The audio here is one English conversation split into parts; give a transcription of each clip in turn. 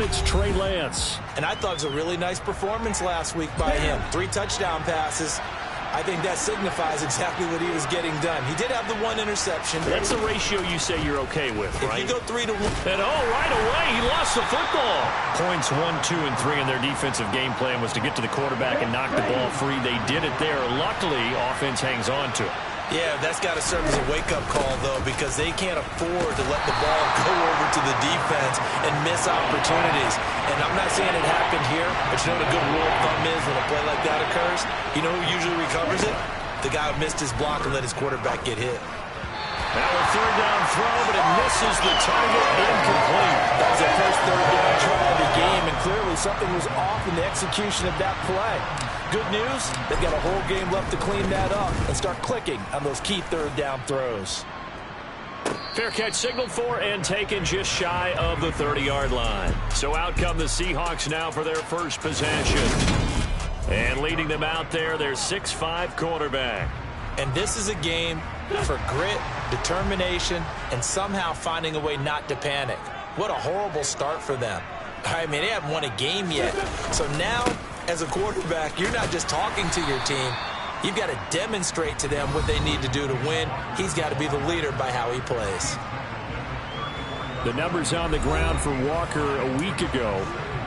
one, it's Trey Lance. And I thought it was a really nice performance last week by him. 3 touchdown passes. I think that signifies exactly what he was getting done. He did have the 1 interception. That's the ratio you say you're okay with, right? If you go 3 to 1. And right away, he lost the football. Points 1, 2, and 3 in their defensive game plan was to get to the quarterback and knock the ball free. They did it there. Luckily, offense hangs on to it. Yeah, that's got to serve as a wake-up call, though, because they can't afford to let the ball go over to the defense and miss opportunities. And I'm not saying it happened here, but you know what a good rule of thumb is when a play like that occurs? You know who usually recovers it? The guy who missed his block and let his quarterback get hit. Now a third down throw, but it misses the target. Incomplete. That was the first third down try of the game, and clearly something was off in the execution of that play. Good news, they've got a whole game left to clean that up and start clicking on those key third down throws. Fair catch signaled for and taken just shy of the 30-yard line. So out come the Seahawks now for their first possession. And leading them out there, their 6'5" quarterback. And this is a game for grit, determination, and somehow finding a way not to panic. What a horrible start for them. I mean, they haven't won a game yet. So now, as a quarterback, you're not just talking to your team. You've got to demonstrate to them what they need to do to win. He's got to be the leader by how he plays. The numbers on the ground for Walker a week ago.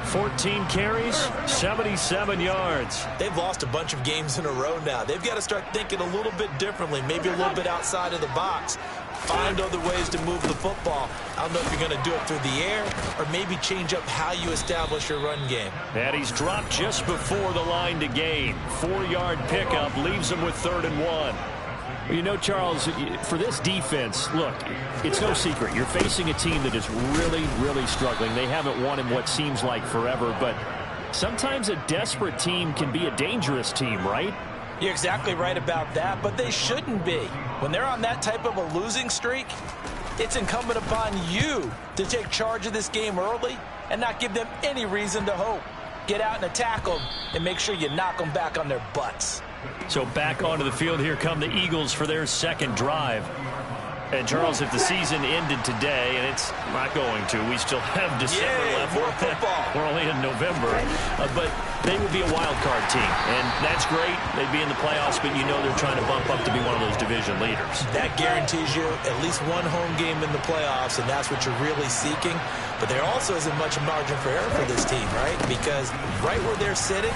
14 carries, 77 yards. They've lost a bunch of games in a row now. They've got to start thinking a little bit differently, maybe a little bit outside of the box. Find other ways to move the football. I don't know if you're going to do it through the air or maybe change up how you establish your run game. And he's dropped just before the line to gain. 4-yard pickup leaves him with 3rd and 1. You know, Charles, for this defense, look, it's no secret. You're facing a team that is really, really struggling. They haven't won in what seems like forever, but sometimes a desperate team can be a dangerous team, right? You're exactly right about that, but they shouldn't be. When they're on that type of a losing streak, it's incumbent upon you to take charge of this game early and not give them any reason to hope. Get out and attack them and make sure you knock them back on their butts. So back onto the field, here come the Eagles for their second drive. And, Charles, if the season ended today, and it's not going to, we still have December left. More football. We're only in November. But they would be a wild card team, and that's great. They'd be in the playoffs, but you know they're trying to bump up to be one of those division leaders. That guarantees you at least one home game in the playoffs, and that's what you're really seeking. But there also isn't much margin for error for this team, right? Because right where they're sitting,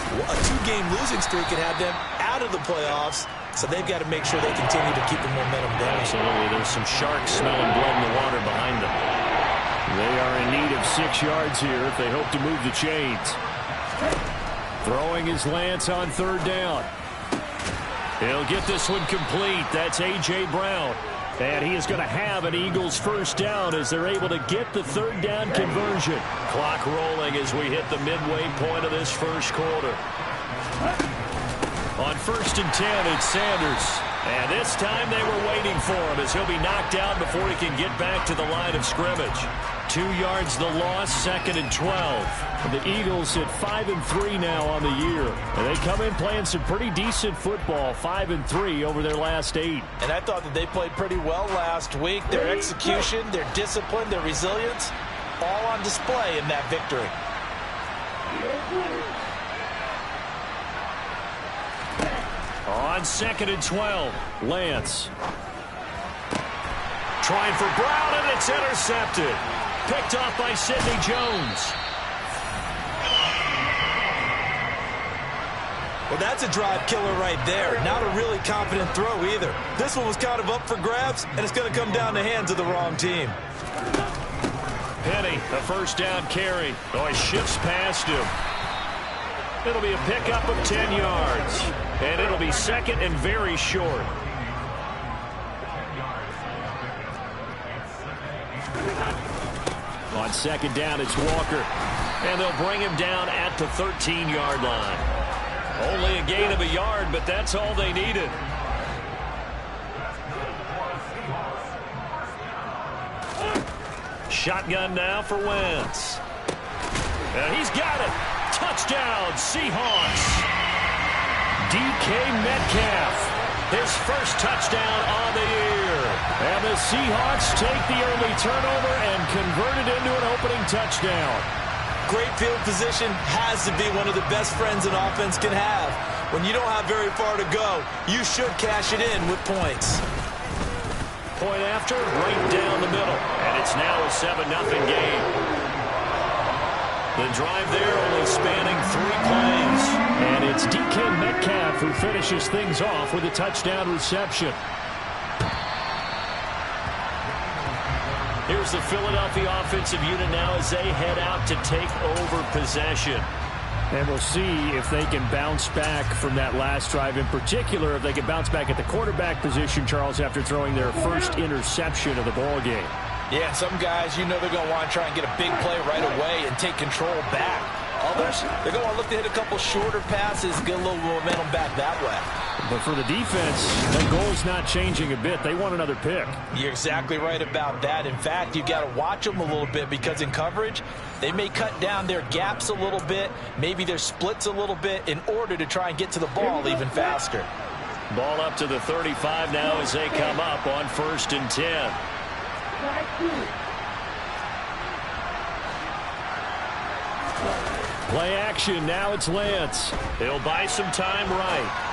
a 2-game losing streak could have them out of the playoffs, so they've got to make sure they continue to keep the momentum down. Absolutely. There's some sharks smelling blood in the water behind them. They are in need of 6 yards here if they hope to move the chains. Throwing is Lance on 3rd down. He'll get this one complete. That's A.J. Brown. And he is going to have an Eagles first down as they're able to get the 3rd down conversion. Clock rolling as we hit the midway point of this first quarter. On 1st and 10, it's Sanders. And this time they were waiting for him as he'll be knocked out before he can get back to the line of scrimmage. 2 yards the loss, 2nd and 12. The Eagles at 5-3 now on the year. And they come in playing some pretty decent football, 5-3 over their last 8. And I thought that they played pretty well last week. Their execution, their discipline, their resilience, all on display in that victory. On 2nd and 12, Lance. Trying for Brown, and it's intercepted. Picked off by Sidney Jones. Well, that's a drive killer right there. Not a really confident throw either. This one was kind of up for grabs, and it's going to come down the hands of the wrong team. Penny, a first down carry. Oh, he shifts past him. It'll be a pickup of 10 yards. And it'll be 2nd and very short. On 2nd down, it's Walker. And they'll bring him down at the 13-yard line. Only a gain of a yard, but that's all they needed. Shotgun now for Wentz. And he's got it. Touchdown, Seahawks. DK Metcalf, his first touchdown on the year. And the Seahawks take the early turnover and convert it into an opening touchdown. Great field position has to be one of the best friends an offense can have. When you don't have very far to go, you should cash it in with points. Point after, right down the middle. And it's now a 7-0 game. The drive there only spanning 3 plays. And it's DK Metcalf who finishes things off with a touchdown reception. Here's the Philadelphia offensive unit now as they head out to take over possession. And we'll see if they can bounce back from that last drive. In particular, if they can bounce back at the quarterback position, Charles, after throwing their first interception of the ball game. Yeah, some guys, you know they're going to want to try and get a big play right away and take control back. Others, they're going to look to hit a couple shorter passes, get a little momentum back that way. But for the defense, their goal is not changing a bit. They want another pick. You're exactly right about that. In fact, you got to watch them a little bit because in coverage, they may cut down their gaps a little bit, maybe their splits a little bit in order to try and get to the ball even faster. Ball up to the 35 now as they come up on 1st and 10. Play action. Now it's Lance. He'll buy some time right.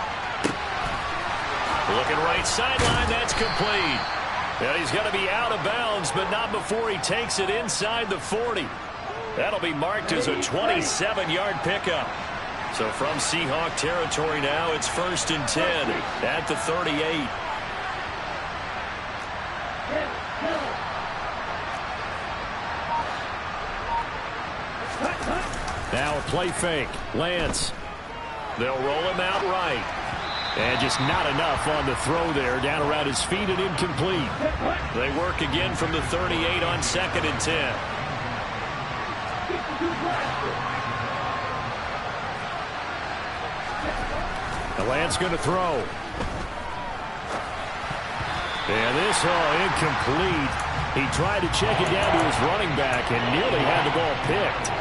Looking right sideline. That's complete. And he's going to be out of bounds, but not before he takes it inside the 40. That'll be marked as a 27-yard pickup. So from Seahawk territory now, it's 1st and 10 at the 38. Now a play fake. Lance. They'll roll him out right. And just not enough on the throw there. Down around his feet and incomplete. They work again from the 38 on 2nd and 10. The Lance going to throw. And this incomplete. He tried to check it down to his running back and nearly had the ball picked.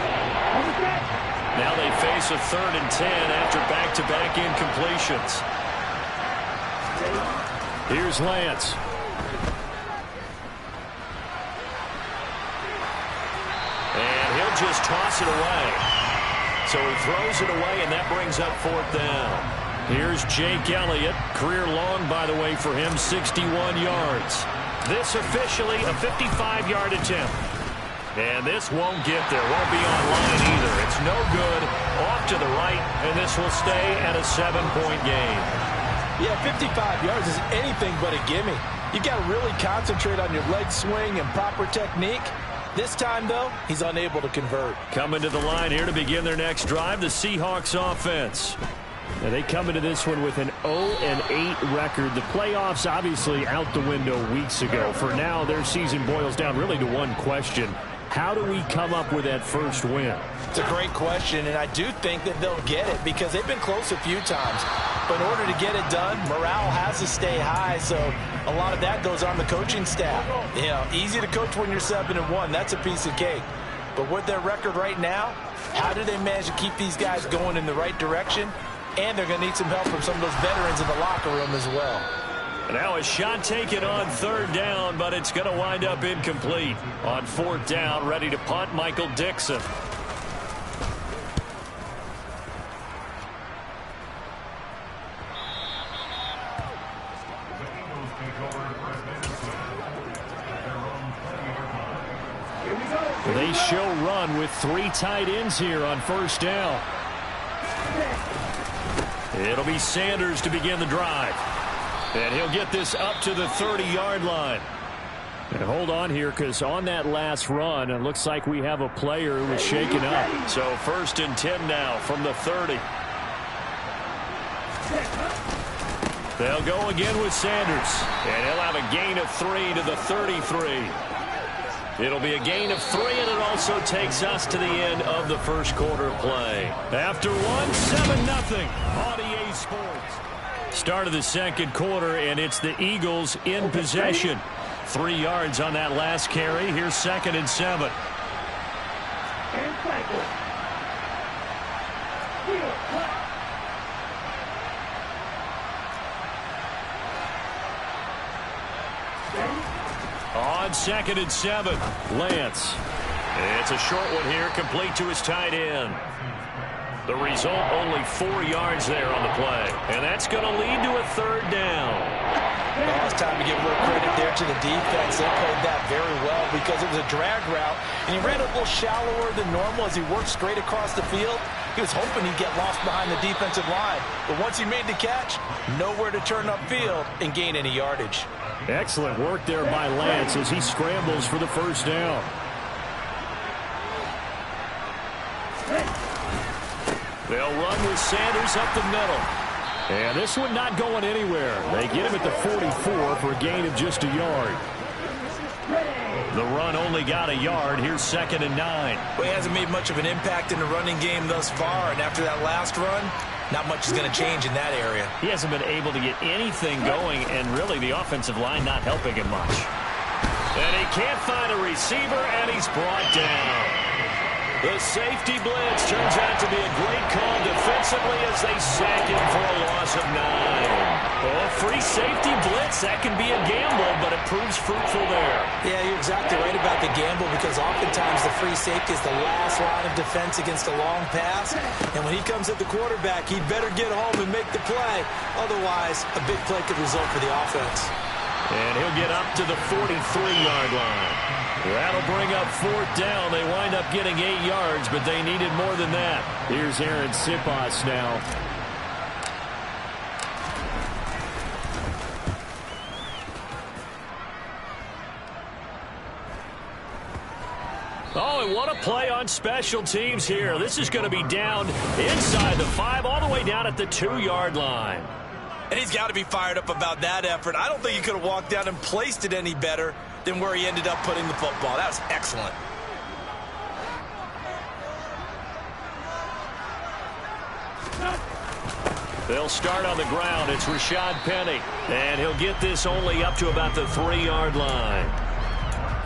Now they face a 3rd and 10 after back-to-back incompletions. Here's Lance. And he'll just toss it away. So he throws it away, and that brings up 4th down. Here's Jake Elliott. Career long, by the way, for him, 61 yards. This officially a 55-yard attempt. And this won't get there. Won't be on line either. It's no good. Off to the right, and this will stay at a 7-point game. Yeah, 55 yards is anything but a gimme. You've got to really concentrate on your leg swing and proper technique. This time, though, he's unable to convert. Coming to the line here to begin their next drive, the Seahawks offense. Now they come into this one with an 0-8 record. The playoffs obviously out the window weeks ago. For now, their season boils down really to one question. How do we come up with that first win? It's a great question, and I do think that they'll get it because they've been close a few times. But in order to get it done, morale has to stay high, so a lot of that goes on the coaching staff. You know, easy to coach when you're 7-1. That's a piece of cake. But with their record right now, how do they manage to keep these guys going in the right direction? And they're going to need some help from some of those veterans in the locker room as well. Now a shot taken on 3rd down, but it's going to wind up incomplete. On 4th down, ready to punt, Michael Dixon. They show run with 3 tight ends here on 1st down. It'll be Sanders to begin the drive. And he'll get this up to the 30-yard line. And hold on here, because on that last run, it looks like we have a player who was shaken up. So 1st and 10 now from the 30. They'll go again with Sanders. And he'll have a gain of 3 to the 33. It'll be a gain of 3, and it also takes us to the end of the first quarter of play. After 7-0 on EA Sports. Start of the second quarter, and it's the Eagles in possession. 3 yards on that last carry. Here's 2nd and 7. On 2nd and 7, Lance. It's a short one here, complete to his tight end. The result, only 4 yards there on the play. And that's going to lead to a 3rd down. Oh, it's time to give a little credit there to the defense. They played that very well because it was a drag route, and he ran a little shallower than normal as he worked straight across the field. He was hoping he'd get lost behind the defensive line. But once he made the catch, nowhere to turn upfield and gain any yardage. Excellent work there by Lance as he scrambles for the 1st down. They'll run with Sanders up the middle. And this one not going anywhere. They get him at the 44 for a gain of just a yard. The run only got a yard. Here's 2nd and 9. Well, he hasn't made much of an impact in the running game thus far, and after that last run, not much is going to change in that area. He hasn't been able to get anything going, and really the offensive line not helping him much. And he can't find a receiver, and he's brought down. The safety blitz turns out to be a great call defensively as they sack him for a loss of 9. Oh, free safety blitz, that can be a gamble, but it proves fruitful there. Yeah, you're exactly right about the gamble because oftentimes the free safety is the last line of defense against a long pass. And when he comes at the quarterback, he'd better get home and make the play. Otherwise, a big play could result for the offense. And he'll get up to the 43-yard line. That'll bring up 4th down. They wind up getting 8 yards, but they needed more than that. Here's Aaron Sipas now. Oh, and what a play on special teams here. This is going to be down inside the 5, all the way down at the 2-yard line. And he's got to be fired up about that effort. I don't think he could have walked down and placed it any better than where he ended up putting the football. That was excellent. They'll start on the ground. It's Rashad Penny. And he'll get this only up to about the 3-yard line.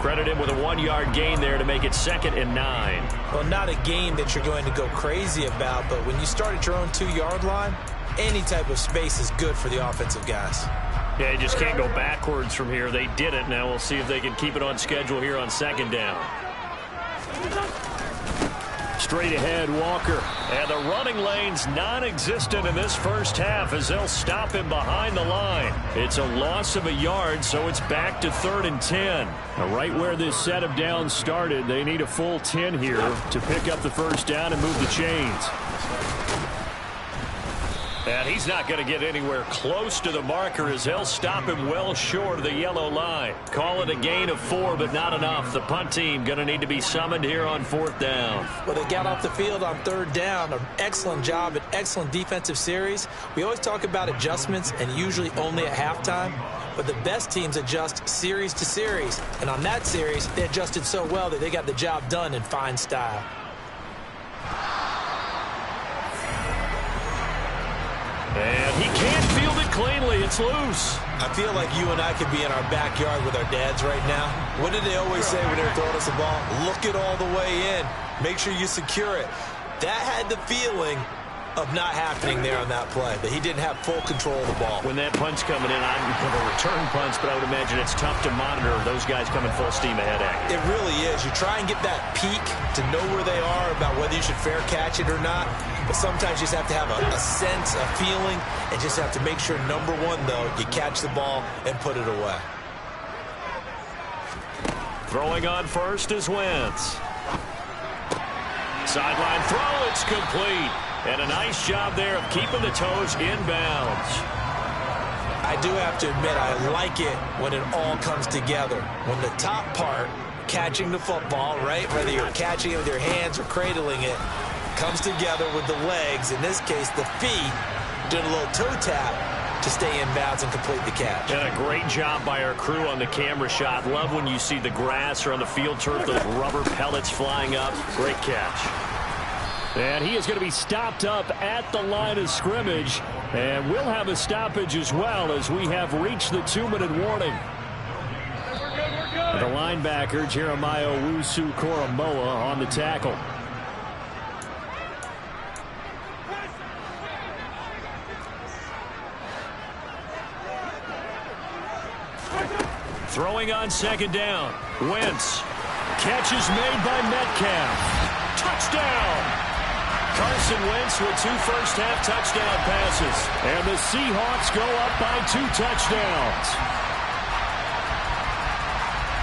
Credit him with a 1-yard gain there to make it 2nd and 9. Well, not a gain that you're going to go crazy about, but when you start at your own 2-yard line, any type of space is good for the offensive guys. Yeah, you just can't go backwards from here. They did it. Now we'll see if they can keep it on schedule here on 2nd down. Straight ahead, Walker. And the running lane's non-existent in this first half as they'll stop him behind the line. It's a loss of a yard, so it's back to 3rd and 10. Now, right where this set of downs started, they need a full 10 here to pick up the 1st down and move the chains. And he's not going to get anywhere close to the marker as they'll stop him well short of the yellow line. Call it a gain of 4, but not enough. The punt team going to need to be summoned here on 4th down. Well, they got off the field on 3rd down. An excellent job, an excellent defensive series. We always talk about adjustments and usually only at halftime. But the best teams adjust series to series. And on that series, they adjusted so well that they got the job done in fine style. And he can't field it cleanly. It's loose. I feel like you and I could be in our backyard with our dads right now. What did they always say when they were throwing us the ball? Look it all the way in. Make sure you secure it. That had the feeling of not happening there on that play, that he didn't have full control of the ball. When that punt's coming in, I'm going to return punts, but I would imagine it's tough to monitor those guys coming full steam ahead at you. It really is. You try and get that peek to know where they are about whether you should fair catch it or not, but sometimes you just have to have a sense, a feeling, and just have to make sure, number one, though, you catch the ball and put it away. Throwing on first is Wentz. Sideline throw, it's complete. And a nice job there of keeping the toes inbounds. I do have to admit, I like it when it all comes together. When the top part, catching the football, right, whether you're catching it with your hands or cradling it, comes together with the legs, in this case the feet, doing a little toe tap to stay inbounds and complete the catch. And a great job by our crew on the camera shot. Love when you see the grass or on the field turf, those rubber pellets flying up. Great catch. And he is going to be stopped up at the line of scrimmage. And we'll have a stoppage as well as we have reached the 2-minute warning. The linebacker, Jeremiah Owusu-Koramoah, on the tackle. Throwing on second down. Wentz. Catch is made by Metcalf. Touchdown! Carson Wentz with 2 first-half touchdown passes. And the Seahawks go up by 2 touchdowns.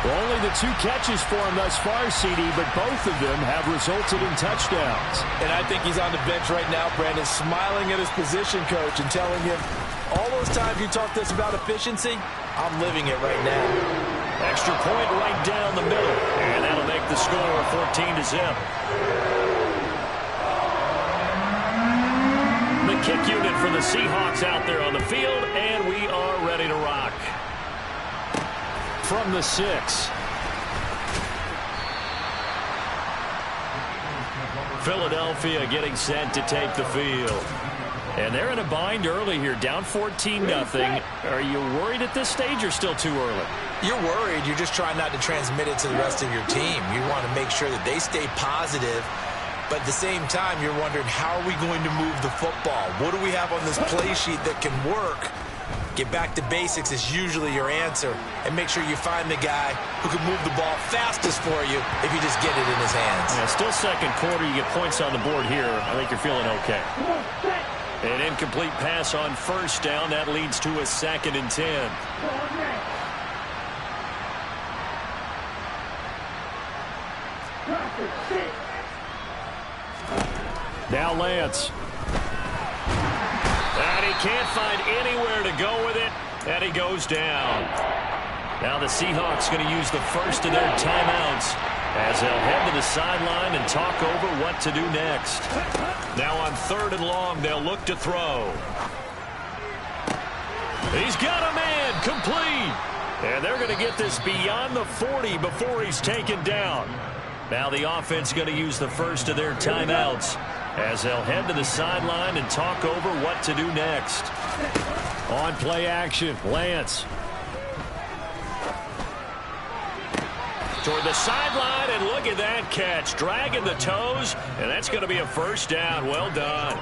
Well, only the 2 catches for him thus far, CD, but both of them have resulted in touchdowns. And I think he's on the bench right now, Brandon, smiling at his position coach and telling him, all those times you talked to us about efficiency, I'm living it right now. Extra point right down the middle. And that'll make the score 14-0. The kick unit for the Seahawks out there on the field, and we are ready to rock. From the 6. Philadelphia getting set to take the field. And they're in a bind early here, down 14-0. Are you worried at this stage or still too early? You're worried. You're just trying not to transmit it to the rest of your team. You want to make sure that they stay positive. But at the same time, you're wondering, how are we going to move the football? What do we have on this play sheet that can work? Get back to basics is usually your answer. And make sure you find the guy who can move the ball fastest for you if you just get it in his hands. Yeah, still second quarter. You get points on the board here. I think you're feeling okay. An incomplete pass on first down. That leads to a 2nd and 10. Now Lance. And he can't find anywhere to go with it. And he goes down. Now the Seahawks going to use the first of their timeouts as they'll head to the sideline and talk over what to do next. Now on 3rd and long, they'll look to throw. He's got a man complete. And they're going to get this beyond the 40 before he's taken down. Now the offense going to use the first of their timeouts as they'll head to the sideline and talk over what to do next. On play action, Lance. Toward the sideline, and look at that catch. Dragging the toes, and that's going to be a first down. Well done.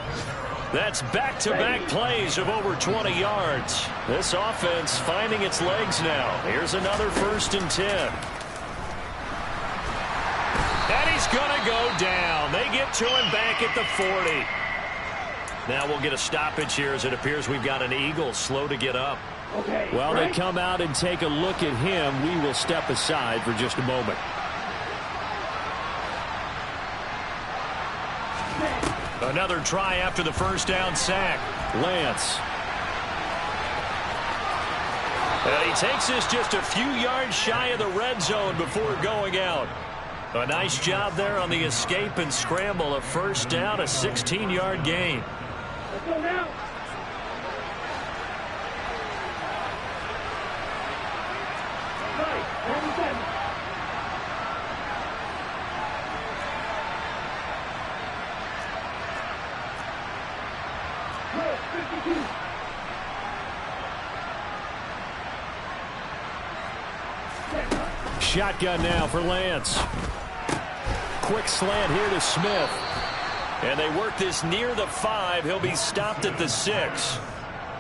That's back-to-back plays of over 20 yards. This offense finding its legs now. Here's another 1st and 10. And he's going to go down. They get to him back at the 40. Now we'll get a stoppage here as it appears we've got an Eagle slow to get up. Well, they come out and take a look at him. We will step aside for just a moment. Another try after the first down sack. Lance. And he takes this just a few yards shy of the red zone before going out. A nice job there on the escape and scramble. A first down, a 16-yard gain. Let's go now. Shotgun now for Lance. Quick slant here to Smith. And they work this near the 5. He'll be stopped at the 6.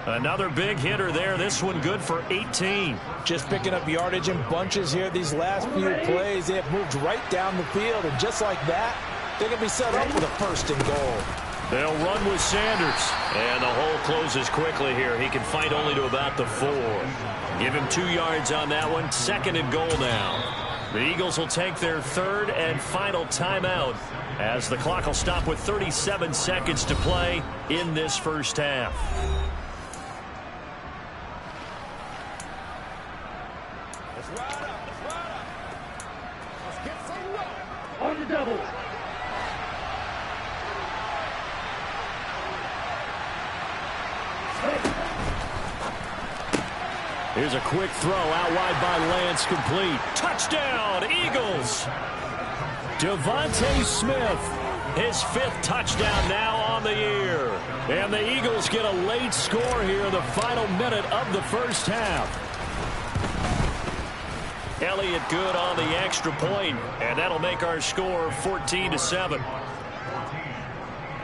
Another big hitter there. This one good for 18. Just picking up yardage in bunches here these last few plays. They have moved right down the field. And just like that, they're going to be set up with a 1st and goal. They'll run with Sanders. And the hole closes quickly here. He can fight only to about the 4. Give him 2 yards on that one. 2nd and goal now. The Eagles will take their 3rd and final timeout as the clock will stop with 37 seconds to play in this first half. Let's ride up. Let's ride up. Let's get some love. On the double. Here's a quick throw out wide by Lance, complete. Touchdown, Eagles. Devontae Smith, his 5th touchdown now on the year. And the Eagles get a late score here in the final minute of the first half. Elliott good on the extra point, and that'll make our score 14-7.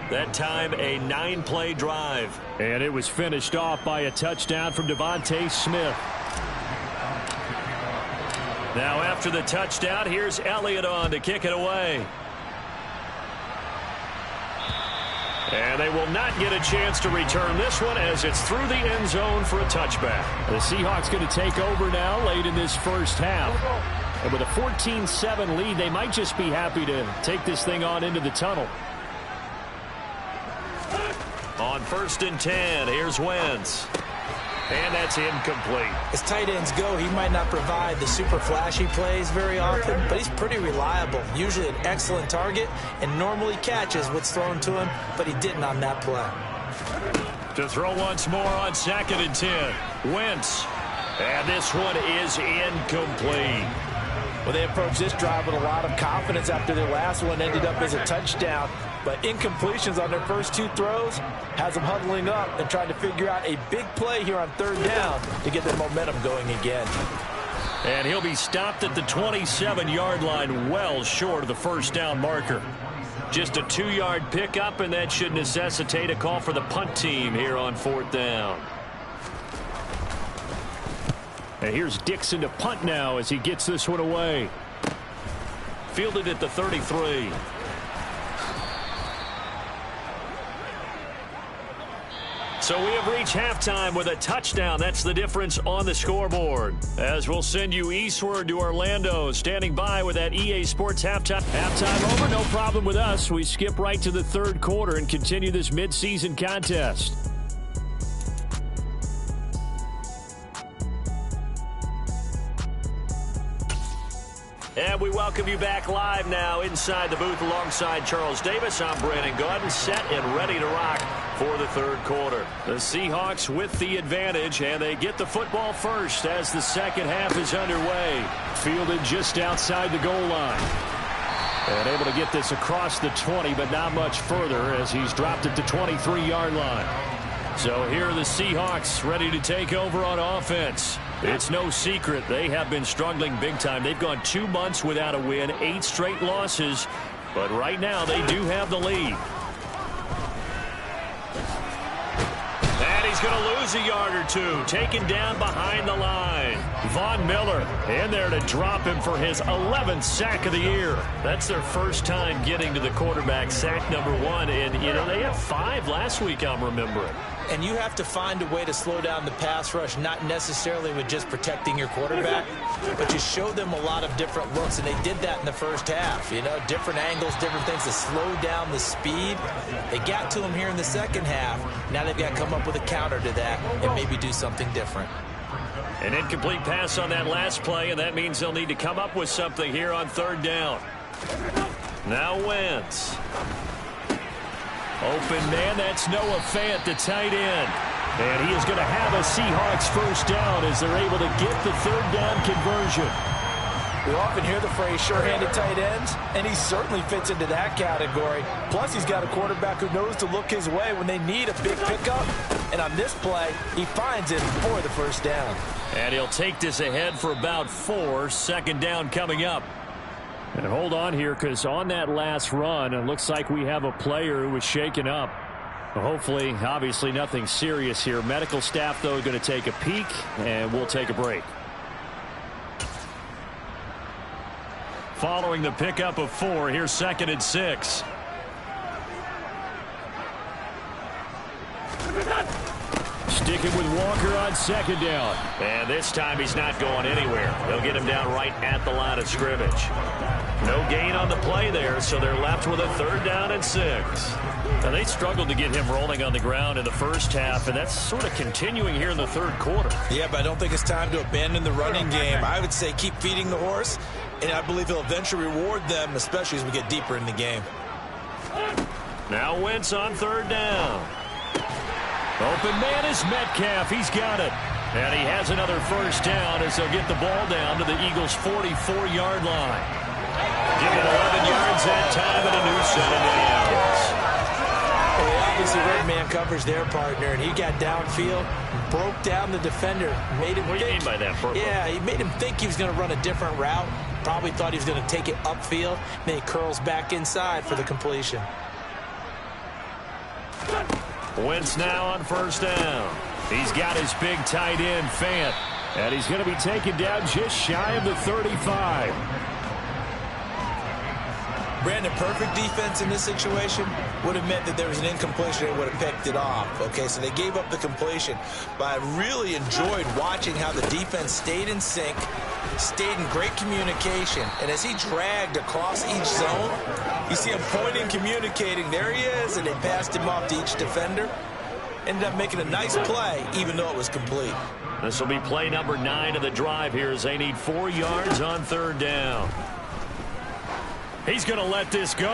That time, a 9-play drive. And it was finished off by a touchdown from Devontae Smith. Now after the touchdown, here's Elliott on to kick it away. And they will not get a chance to return this one as it's through the end zone for a touchback. The Seahawks going to take over now late in this first half. And with a 14-7 lead, they might just be happy to take this thing on into the tunnel. On 1st and 10, here's Wentz. And that's incomplete. As tight ends go, he might not provide the super flashy plays very often, but he's pretty reliable. Usually an excellent target and normally catches what's thrown to him, but he didn't on that play. To throw once more on 2nd and 10. Wentz. And this one is incomplete. Well, they approached this drive with a lot of confidence after their last one ended up as a touchdown. But incompletions on their first 2 throws has them huddling up and trying to figure out a big play here on 3rd down to get their momentum going again. And he'll be stopped at the 27-yard line, well short of the first down marker. Just a 2-yard pickup, and that should necessitate a call for the punt team here on 4th down. And here's Dixon to punt now as he gets this one away. Fielded at the 33. So we have reached halftime with a touchdown. That's the difference on the scoreboard. As we'll send you eastward to Orlando, standing by with that EA Sports halftime. Halftime over, no problem with us. We skip right to the 3rd quarter and continue this midseason contest. And we welcome you back live now inside the booth alongside Charles Davis. I'm Brandon Gaudin, set and ready to rock for the 3rd quarter. The Seahawks with the advantage, and they get the football first as the 2nd half is underway. Fielded just outside the goal line. And able to get this across the 20, but not much further as he's dropped at the 23-yard line. So here are the Seahawks ready to take over on offense. It's no secret they have been struggling big time. They've gone 2 months without a win, 8 straight losses. But right now they do have the lead. And he's going to lose a yard or 2. Taken down behind the line. Von Miller in there to drop him for his 11th sack of the year. That's their first time getting to the quarterback, sack number 1. And, you know, they had 5 last week, I'm remembering. And you have to find a way to slow down the pass rush, not necessarily with just protecting your quarterback, but you show them a lot of different looks, and they did that in the first half. You know, different angles, different things to slow down the speed. They got to him here in the 2nd half. Now they've got to come up with a counter to that and maybe do something different. An incomplete pass on that last play, and that means they'll need to come up with something here on 3rd down. Now Wentz. Open man, that's Noah Fant, the tight end. And he is going to have a Seahawks first down as they're able to get the 3rd down conversion. We often hear the phrase sure-handed tight ends, and he certainly fits into that category. Plus, he's got a quarterback who knows to look his way when they need a big pickup. And on this play, he finds it for the first down. And he'll take this ahead for about 4. 2nd down coming up. And hold on here, because on that last run, it looks like we have a player who was shaken up. Hopefully, obviously nothing serious here. Medical staff, though, going to take a peek, and we'll take a break. Following the pickup of 4, here's 2nd and 6. Sticking with Walker on 2nd down. And this time he's not going anywhere. They'll get him down right at the line of scrimmage. No gain on the play there, so they're left with a 3rd down and 6. Now, they struggled to get him rolling on the ground in the first half, and that's sort of continuing here in the 3rd quarter. Yeah, but I don't think it's time to abandon the running game. I would say keep feeding the horse, and I believe he'll eventually reward them, especially as we get deeper in the game. Now Wentz on 3rd down. Open man is Metcalf. He's got it. And he has another first down as they'll get the ball down to the Eagles' 44-yard line. Give it 11 yards that time and a new set of downs. Well, they obviously read man coverage their partner, and he got downfield, broke down the defender, made him What do you mean by that? Yeah, he made him think he was going to run a different route. Probably thought he was going to take it upfield. Then he curls back inside for the completion. Wentz now on 1st down. He's got his big tight end, Fant. And he's going to be taken down just shy of the 35. Brandon, perfect defense in this situation would have meant that there was an incompletion. They would have picked it off. Okay, so they gave up the completion. But I really enjoyed watching how the defense stayed in sync, stayed in great communication. And as he dragged across each zone, you see him pointing, communicating. There he is, and they passed him off to each defender. Ended up making a nice play, even though it was complete. This will be play number 9 of the drive here as they need 4 yards on third down. He's going to let this go.